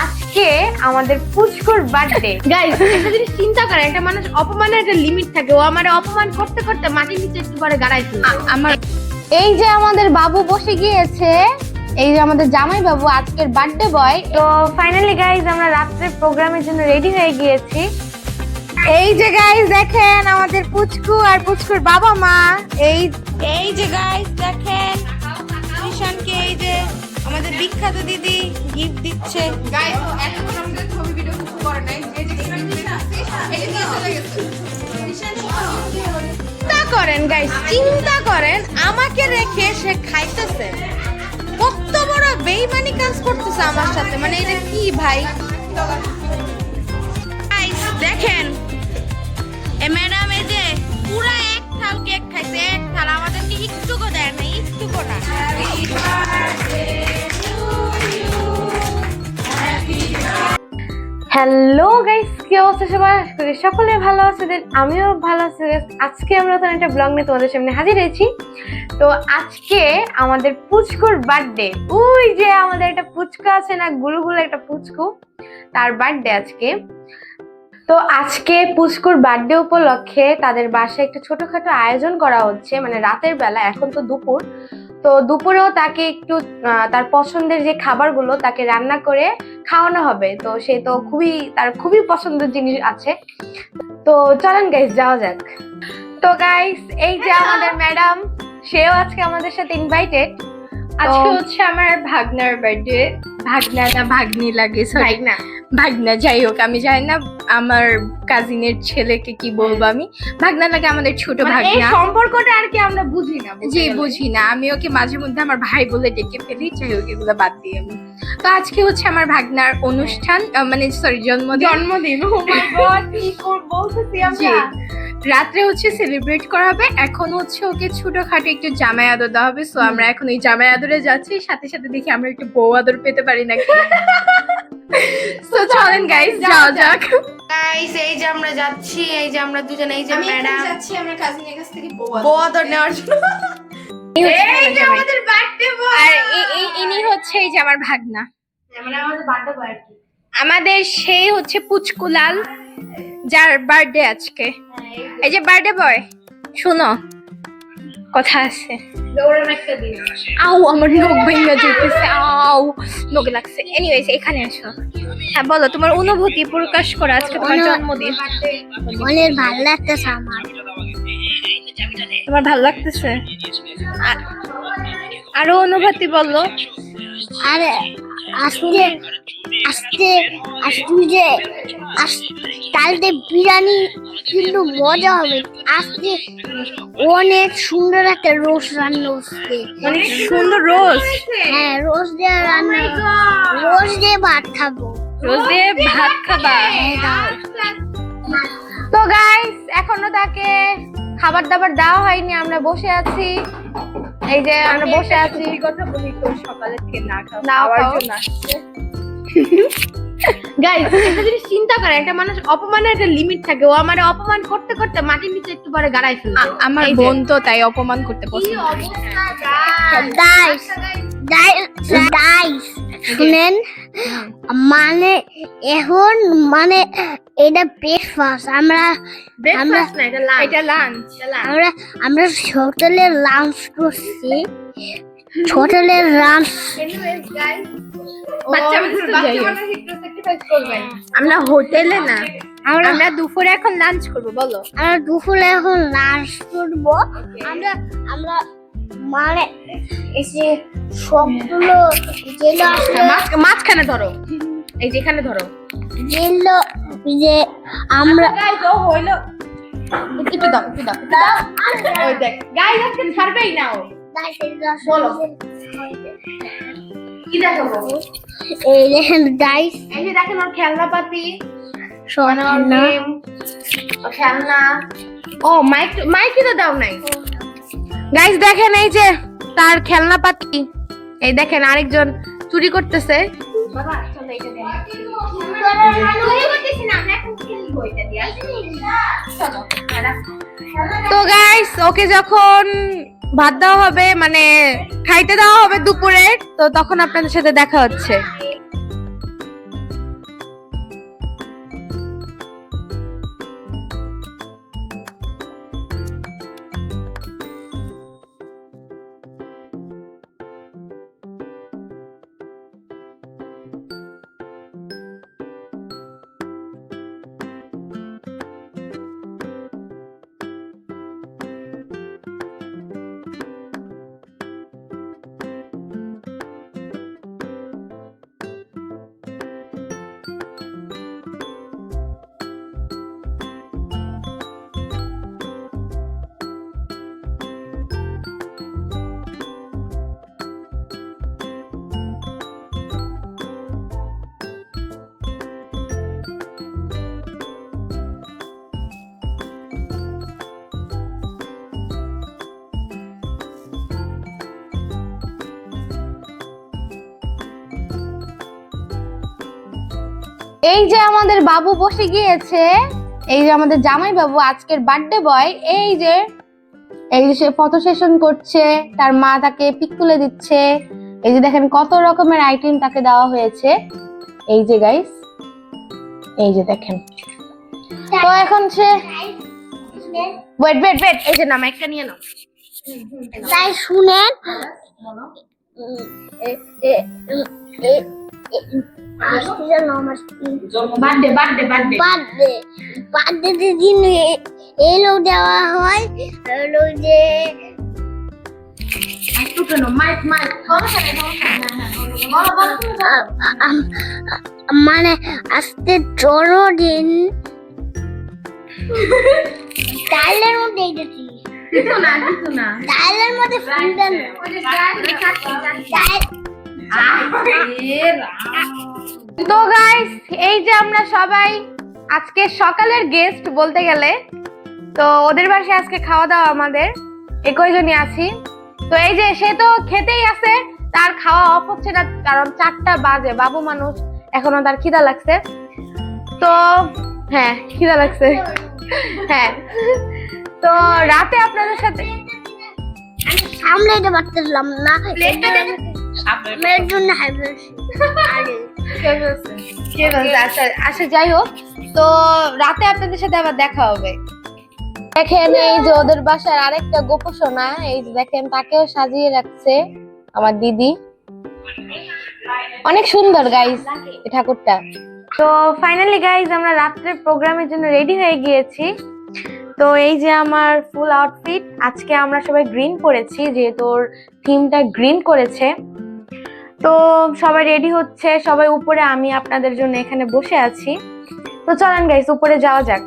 আজকে আমাদের পুচকুর birthday. Guys, একটা জিনিস চিন্তা করেন, একটা মানুষ অপমানের একটা লিমিট থাকে। ও আমারে অপমান করতে করতে মাটির নিচে একটু পরে গাড়াইছে। আমার এই যে আমাদের বাবু বসে গিয়েছে, এই যে আমাদের জামাই বাবু আজকের বার্থডে বয়। তো ফাইনালি গাইস আমরা রাত্রের প্রোগ্রামের জন্য রেডি হয়ে গিয়েছি। এই যে গাইস দেখেন আমাদের পুচকু আর পুচকুর বাবা মা। এই যে গাইস দেখেন ঈশানকে, এই যে আমাদের বিখ্যাত দিদি গিফট দিচ্ছে। গাইস এখন আমাদের ছবি ভিডিও কিছু করে নাই, যে যে চিন্তা করেন গাইস, চিন্তা করেন আমাকে রেখে সে খাইতেছে। কত বড় বেইমানি কাজ করতেছে আমার সাথে, মানে এটা কি ভাই। গাইস দেখেন এ ম্যাডাম এই যে পুরো এক থাল কেক খাইছে, এক থাল। আমাদেরকে একটুকু দেয় না, একটুকু না। হ্যালো গাইস, কি অবস্থা সবার? আশা করি সকলে ভালো আছে, আমিও ভালো আছি। আজকে আমরা তো একটা ব্লগ নিয়ে তোমাদের সামনে হাজির হয়েছি। তো আজকে আমাদের পুচকুর বার্থডে। ওই যে আমাদের একটা পুচকু আছে না, গুলুগুলো একটা পুচকু, তার বার্থডে আজকে। তো আজকে পুচকুর বার্থডে উপলক্ষে তাদের বাসায় একটা ছোটখাটো আয়োজন করা হচ্ছে, মানে রাতের বেলা, এখন তো দুপুর। তো দুপুরেও তাকে একটু তার পছন্দের যে খাবারগুলো তাকে রান্না করে খাওয়ানো হবে। তো সে তো তার খুবই পছন্দের জিনিস আছে। তো চলেন গাইস যাওয়া যাক। তো গাইস এই যে আমাদের ম্যাডাম, সেও আজকে আমাদের সাথে ইনভাইটেড। আজকে হচ্ছে আমার ভাগনার বার্থডে। ভাগনা না ভাগ্নি লাগে, সরি না ভাগনা, যাই হোক আমি জানি না আমার কাজিনের ছেলেকে কি বলবো আমি। ভাগনা লাগে আমাদের ছোট ভাগনা। সম্পর্কটা আর কি আমরা বুঝি না। জি বুঝি না, আমি ওকে মাঝে মধ্যে আমার ভাই বলে ডেকে ফেলি, যাই হোক এগুলো বাদ দিই আমি। তো আজকে হচ্ছে আমার ভাগনার অনুষ্ঠান, মানে সরি জন্মদিন। ও মাই গড, কি বলতেছি আমরা। রাত্রে হচ্ছে সেলিব্রেট করা হবে। এখন হচ্ছে ওকে ছোটখাটো একটু জামাই আদর দেওয়া হবে। সো আমরা এখন ওই জামাই আদরে যাচ্ছি, সাথে সাথে দেখি আমরা একটু বউ আদর পেতে পারি নাকি। সো চলেন গাইস যাওয়া যাক। গাইস এই যে আমরা যাচ্ছি, এই যে আমরা দুজন, এই যে ম্যাডাম যাচ্ছি আমার কাজিনের কাছ থেকে বউ আদর নেওয়ার জন্য। এই যে আমাদের বার্থডে বয়, আর ইনি হচ্ছে এই যে আমার ভাগনা, মানে আমাদের বার্থডে বয় আর কি। আমাদের সেই হচ্ছে পুচকুলাল, যার বার্থডে আজকে। এই যে বার্থডে বয়, শুনো কথা আছে। দৌড়ানো একটা দিন। আউ আমার নখ ভেঙে যেতেছে, আউ নখ লাগছে। এনিওয়েজ এখানে আসো। হ্যাঁ বলো, তোমার অনুভূতি প্রকাশ করো, আজকে তোমার জন্মদিন। অনেক ভালো লাগতেছে আমার। তোমার ভালো লাগতেছে? আরো অনুভূতি বলো। আরে আজকে আজকে আজকে যে কালকে বিরিয়ানি কিন্তু মজা হবে। আজকে অনেক সুন্দর একটা রোস্ট রান্না হচ্ছে। অনেক সুন্দর রোস্ট। হ্যাঁ, রোস্ট দিয়ে রান্না, রোস্ট দিয়ে ভাত খাবো। রোজ দিয়ে ভাত খাবা? তো গাইস এখনো তাকে খাবার দাবার দেওয়া হয়নি, আমরা বসে আছি। এই যে আমরা বসে আছি। কথা বলি তো, সকালে থেকে না না খাওয়ার খাও। জন্য আসছে। গাইস একটা জিনিস চিন্তা করেন, একটা মানুষ অপমানের একটা লিমিট থাকে। ও আমারে অপমান করতে করতে মাটির নিচে একটু পরে গাড়াই ফেলবে। আমার এই যে। বোন তো তাই অপমান করতে কি পছন্দ করে। অবস্থা গাইস গাইস শুনেন, মানে এখন মানে এটা ব্রেকফাস্ট। আমরা ব্রেকফাস্ট না, এটা লাঞ্চ। এটা লাঞ্চ। আমরা আমরা হোটেলে লাঞ্চ করছি। হোটেলের লাঞ্চ এনিওয়েজ গাইস, বাচ্চা মানুষ তো যাই হোক। মানুষ একটু স্যাক্রিফাইস করবেন। আমরা হোটেলে না, আমরা আমরা দুপুরে এখন লাঞ্চ করব। বলো আমরা দুপুরে এখন লাঞ্চ করবো। আমরা আমরা মানে এই যে সবগুলো যেগুলো আসলে মাঝখানে ধরো, এই যে এখানে ধরো। যেগুলো যে আমরা গাইস ও হইলো, একটু দাও, একটু দাও, একটু দাও। ওই দেখ গাইস আজকে ছাড়বেই না ও। বলো। কি দেখাবো? এই দেখেন গাইস, এই যে দেখেন ওর খেলনাপাতি, সব মানে ওর না গেম, ওর খেলনা। ও মাইক তো দাও নাই। গাইস দেখেন এই যে তার খেলনাপাতি। এই দেখেন আরেকজন চুরি করতেছে। বাবা চলো এটা দেন। চুরি করতেছি না, আমরা এখন খেলবো এটা দিয়ে। চলো তো গাইস ওকে যখন ভাত দেওয়া হবে, মানে খাইতে দেওয়া হবে দুপুরে, তো তখন আপনাদের সাথে দেখা হচ্ছে। এই যে আমাদের বাবু বসে গিয়েছে, এই যে আমাদের জামাই বাবু আজকের বার্থডে বয়, এই যে সে ফটো সেশন করছে, তার মা তাকে পিক তুলে দিচ্ছে। এই যে দেখেন কত রকমের আইটেম তাকে দেওয়া হয়েছে। এই যে গাইস, এই যে দেখেন। তো এখন সে ওয়েট ওয়েট ওয়েট, এই যে নাম একটা নিয়ে নাও। তাই শুনেন, বার্থডে বার্থডে বার্থডে বার্থডে দিন এলো দেওয়া হয়, হলো যে একটু কেন মাইক মাইক মানে আজকে জন্মদিন ডালের মধ্যে দেখেছি, কিছু না কিছু না। ডালের মধ্যে ফুলদান তো গাইস, এই যে আমরা সবাই আজকে সকালের গেস্ট বলতে গেলে, তো ওদের বাসায় আজকে খাওয়া দাওয়া আমাদের একজনই আছি। তো এই যে সে তো খেতেই আছে, তার খাওয়া অফ হচ্ছে না, কারণ 4টা বাজে, বাবু মানুষ এখনো তার খিদা লাগছে। তো হ্যাঁ খিদা লাগছে হ্যাঁ। তো রাতে আপনাদের সাথে সামলাইতে পারতেছিলাম না, মেয়ের জন্য আচ্ছা আচ্ছা যাই হোক, তো রাতে আপনাদের সাথে আবার দেখা হবে। দেখেন এই যে ওদের বাসার আরেকটা গোপসোনা, এই যে দেখেন তাকেও সাজিয়ে রাখছে আমার দিদি, অনেক সুন্দর গাইস এই ঠাকুরটা। তো ফাইনালি গাইস আমরা রাত্রের প্রোগ্রামের জন্য রেডি হয়ে গিয়েছি। তো এই যে আমার ফুল আউটফিট, আজকে আমরা সবাই গ্রিন পরেছি যেহেতু ওর থিমটা গ্রিন করেছে। তো সবাই রেডি হচ্ছে, সবাই উপরে, আমি আপনাদের জন্য এখানে বসে আছি। তো চলেন গাইস উপরে যাওয়া যাক।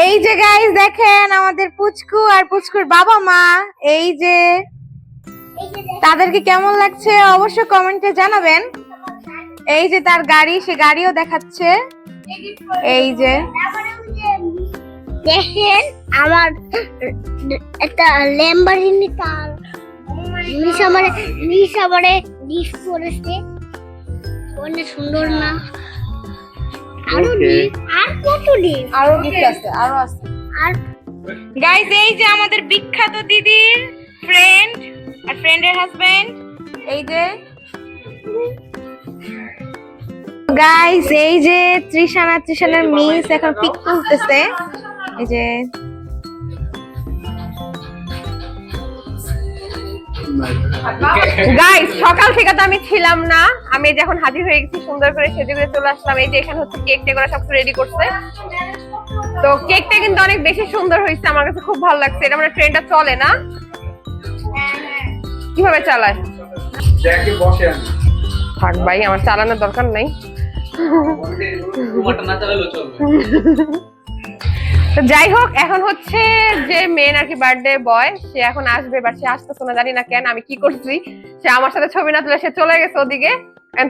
এই যে গাইস দেখেন আমাদের পুচকু আর পুচকুর বাবা মা, এই যে তাদেরকে কেমন লাগছে অবশ্যই কমেন্টে জানাবেন। এই যে তার গাড়ি, সে গাড়িও দেখাচ্ছে। এই যে দেখেন আমার একটা ল্যাম্বরগিনি, তার নিশাবারে গিফট করেছে, অনেক সুন্দর না? আরো আর কত গিফট, আরো গিফট আছে, আরো আছে। আর গাইস এই যে আমাদের বিখ্যাত দিদির ফ্রেন্ড আর ফ্রেন্ডের হাজবেন্ড, এই যে গাইস এই যে ত্রিশানার মিস এখন পিক তুলতেছে। এই যে গাইস সকাল থেকে তো আমি ছিলাম না, আমি যখন হাজির হয়ে গেছি সুন্দর করে সেজে গুজে চলে আসলাম। এই যে এখানে হচ্ছে কেক টেক সব রেডি করছে। তো কেকটা কিন্তু অনেক বেশি সুন্দর হয়েছে, আমার কাছে খুব ভালো লাগছে। এটা মানে ট্রেনটা চলে না, কিভাবে চালায় থাক ভাই, আমার চালানোর দরকার নাই। তো যাই হোক, এখন হচ্ছে যে মেন আর কি বার্থডে বয়, সে এখন আসবে, বাট সে আসতেছে না, জানি না কেন। আমি কি করছি, সে আমার সাথে ছবি না তুলে সে চলে গেছে ওদিকে।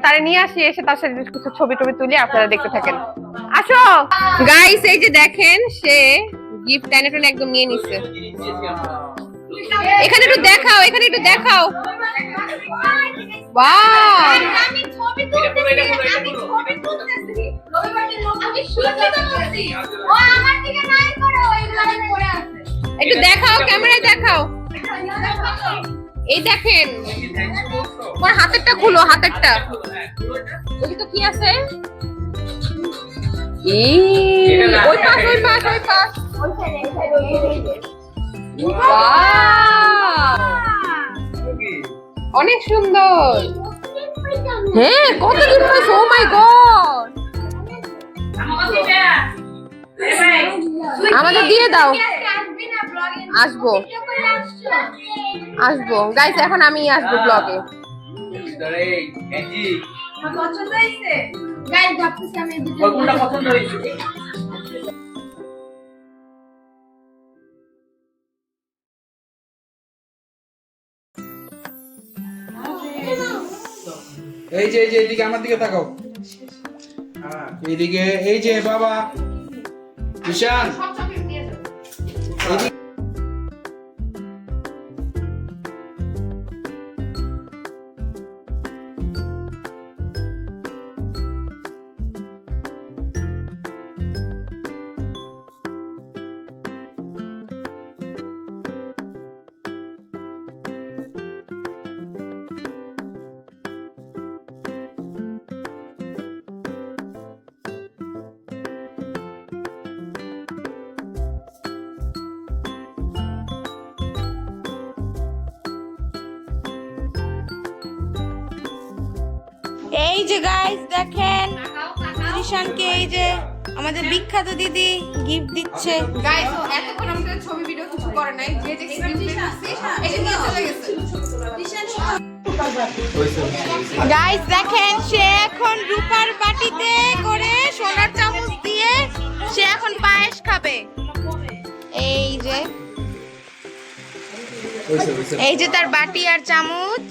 তারে নিয়ে আসি, এসে তার সাথে কিছু ছবি টবি তুলি, আপনারা দেখতে থাকেন। আসো গাইস, এই যে দেখেন সে গিফট টেনে টেনে একদম নিয়ে নিচ্ছে। এখানে একটু দেখাও, এখানে একটু দেখাও। ওয়াও, আমি ছবি তুলতেছি। ও আমার দিকে নাই করো, এইগুলো পড়ে আছে। একটু দেখাও, ক্যামেরায় দেখাও। এই দেখেন, ওর হাতেরটা খুলো, হাতেরটা দেখি তো কি আছে। ওই পাশ ওই পাশ ওই পাশ। অনেক সুন্দর। হ্যাঁ, কত গিফট পাইছো, ও মাই গড। আমাদের দিয়ে দাও। আসবি না ব্লগে? আসবো আসবো গাইস, এখন আমি আসবো ব্লগে। আমার পছন্দ হয়েছে গাইস, ভাবতেছি আমি দুটো কোনটা পছন্দ হয়েছে? এই যে এদিকে আমার দিকে তাকাও। হ্যাঁ এইদিকে, এই যে বাবা ঈশান এইদিকে। এই যে গাইস দেখেন, ঈশানকে এই যে আমাদের বিখ্যাত দিদি গিফট দিচ্ছে। গাইস ও এতক্ষণ আমাদের ছবি ভিডিও কিছু করে নাই, যে যে গিফট দিয়েছে এটা নিয়ে চলে গেছে। গাইস দেখেন, সে এখন রূপার বাটিতে করে সোনার চামচ দিয়ে সে এখন পায়েস খাবে। এই যে তার বাটি আর চামচ।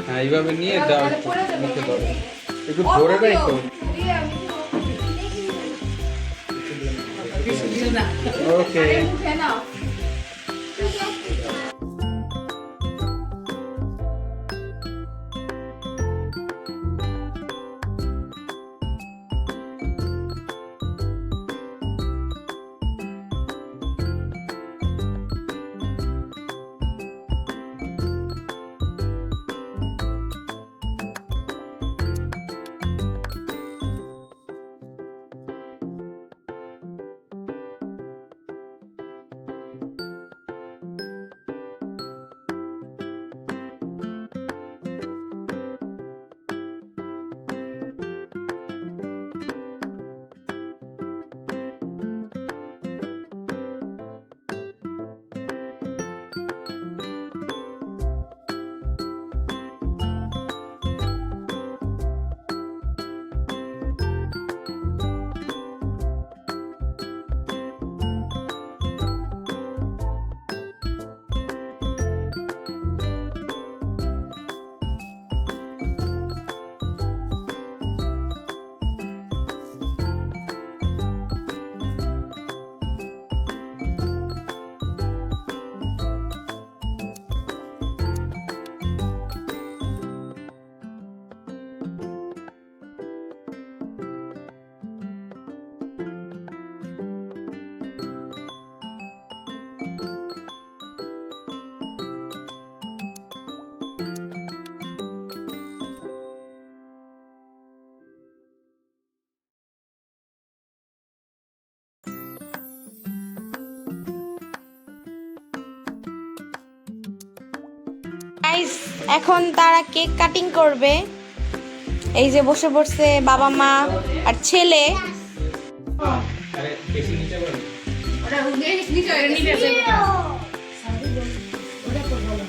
হ্যাঁ এইভাবে নিয়ে দাও, মুখে দাও, একটু ধরে না একটু। ওকে মুখে নাও। গাইস এখন তারা কেক কাটিং করবে। এই যে বসে পড়ছে বাবা মা আর ছেলে। আরে বেশি নিচে বল। ওটা নিচে নিচে নিচে হয়ে গেছে। জানি ওইটা প্রথমে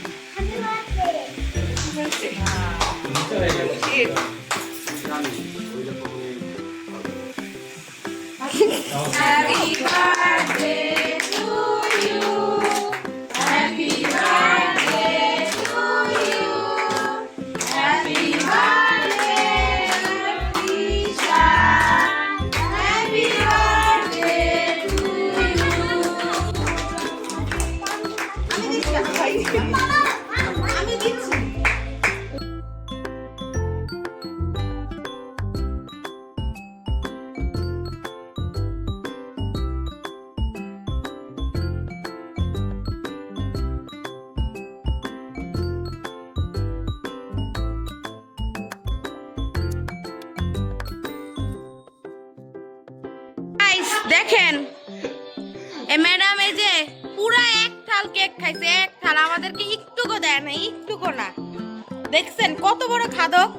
Happy birthday to you. Happy birthday to you. Happy birthday, Tisha. Happy birthday to you. আমি দিচ্ছি। দেখেন এ ম্যাডাম এই যে পুরা এক থাল কেক খাইছে, এক থাল, আমাদেরকে একটুকু দেয় না, একটুকু না। দেখছেন কত বড় খাদক,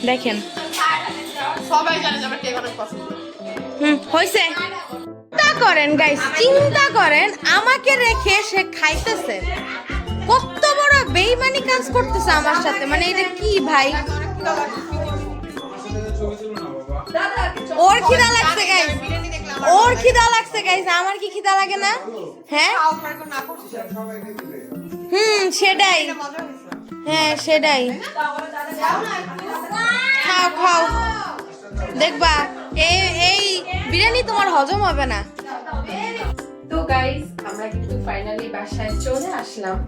দেখেন। সবাই জানে যে আমার কেক অনেক পছন্দ। হইছে। চিন্তা করেন গাইস, চিন্তা করেন আমাকে রেখে সে খাইতেছে, কত বড় বেইমানি কাজ করতেছে আমার সাথে। মানে এটা কি ভাই? ছবি তুলো না বাবা। ওর খিদা লাগছে গাইস, ওর খিদা লাগছে গাইস, আমার কি খিদা লাগে না? হ্যাঁ সেটাই, হ্যাঁ সেটাই। খাও খাও, দেখবা এই বিরিয়ানি তোমার হজম হবে না। তো গাইস আমরা কিন্তু ফাইনালি বাসায় চলে আসলাম।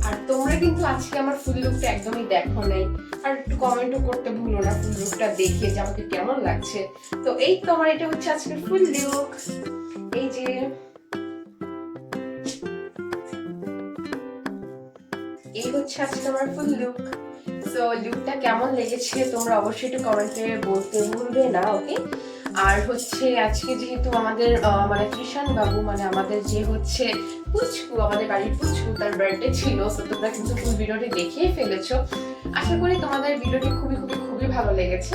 আর তোমরা কিন্তু আজকে আমার ফুল লুকটা একদমই দেখো নাই, আর একটু কমেন্টও করতে ভুলো না ফুল লুকটা দেখিয়ে যে আমাকে কেমন লাগছে। তো এই তো আমার এটা হচ্ছে আজকের ফুল লুক। এই যে এই হচ্ছে আজকে আমার ফুল লুক। সো লুকটা কেমন লেগেছে তোমরা অবশ্যই একটু কমেন্টে বলতে ভুলবে না, ওকে? আর হচ্ছে আজকে যেহেতু আমাদের মানে কৃষাণ বাবু মানে আমাদের যে হচ্ছে পুচকু, আমাদের বাড়ির পুচকু, তার বার্থডে ছিল। তো তোমরা কিন্তু ফুল ভিডিওটি দেখিয়ে ফেলেছো। আশা করি তোমাদের ভিডিওটি খুবই খুবই খুবই ভালো লেগেছে।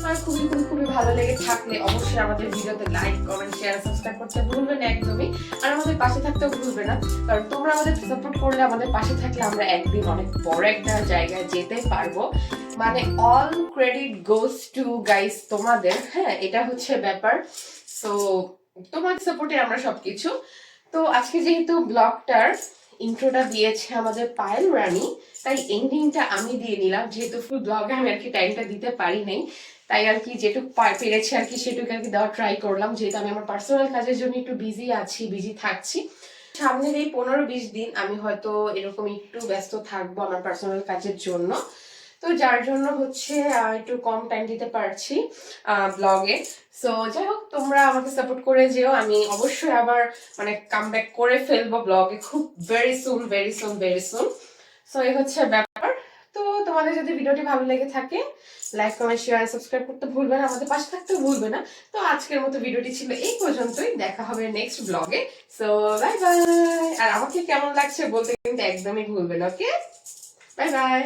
আর খুবই খুবই খুবই ভালো লেগে থাকলে অবশ্যই আমাদের ভিডিওতে লাইক কমেন্ট শেয়ার সাবস্ক্রাইব করতে ভুলবে না একদমই। আর আমাদের পাশে থাকতেও ভুলবে না, কারণ তোমরা আমাদের সাপোর্ট করলে, আমাদের পাশে থাকলে আমরা একদিন অনেক বড় একটা জায়গায় যেতে পারবো। মানে all credit goes to guys তোমাদের, হ্যাঁ এটা হচ্ছে ব্যাপার। সো তোমার সাপোর্টে আমরা সবকিছু। তো আজকে যেহেতু ব্লগটার ইন্ট্রোটা দিয়েছে আমাদের পায়েল রানী, তাই এন্ডিংটা আমি দিয়ে নিলাম। যেহেতু ফুল ব্লগে আমি আর কি টাইমটা দিতে পারি নাই, তাই আর কি যেটুকু পেরেছি আর কি সেটুকু আর কি দেওয়ার ট্রাই করলাম। যেহেতু আমি আমার পার্সোনাল কাজের জন্য একটু বিজি থাকছি। সামনের এই 15-20 দিন আমি হয়তো এরকম একটু ব্যস্ত থাকবো আমার পার্সোনাল কাজের জন্য। তো যার জন্য হচ্ছে একটু কম টাইম দিতে পারছি ব্লগে। সো যাই হোক, তোমরা আমাকে সাপোর্ট করে যেও। আমি অবশ্যই আবার মানে কামব্যাক করে ফেলবো ব্লগে খুব ভেরি সুন। সো এই হচ্ছে ব্যাপার। তো তোমাদের যদি ভিডিওটি ভালো লেগে থাকে লাইক কমেন্ট শেয়ার সাবস্ক্রাইব করতে ভুলবে না, আমাদের পাশে থাকতেও ভুলবে না। তো আজকের মতো ভিডিওটি ছিল এই পর্যন্তই, দেখা হবে নেক্সট ব্লগে। So bye bye. আর আমাকে কেমন লাগছে বলতে কিন্তু একদমই ভুলবে না, ওকে? Bye bye.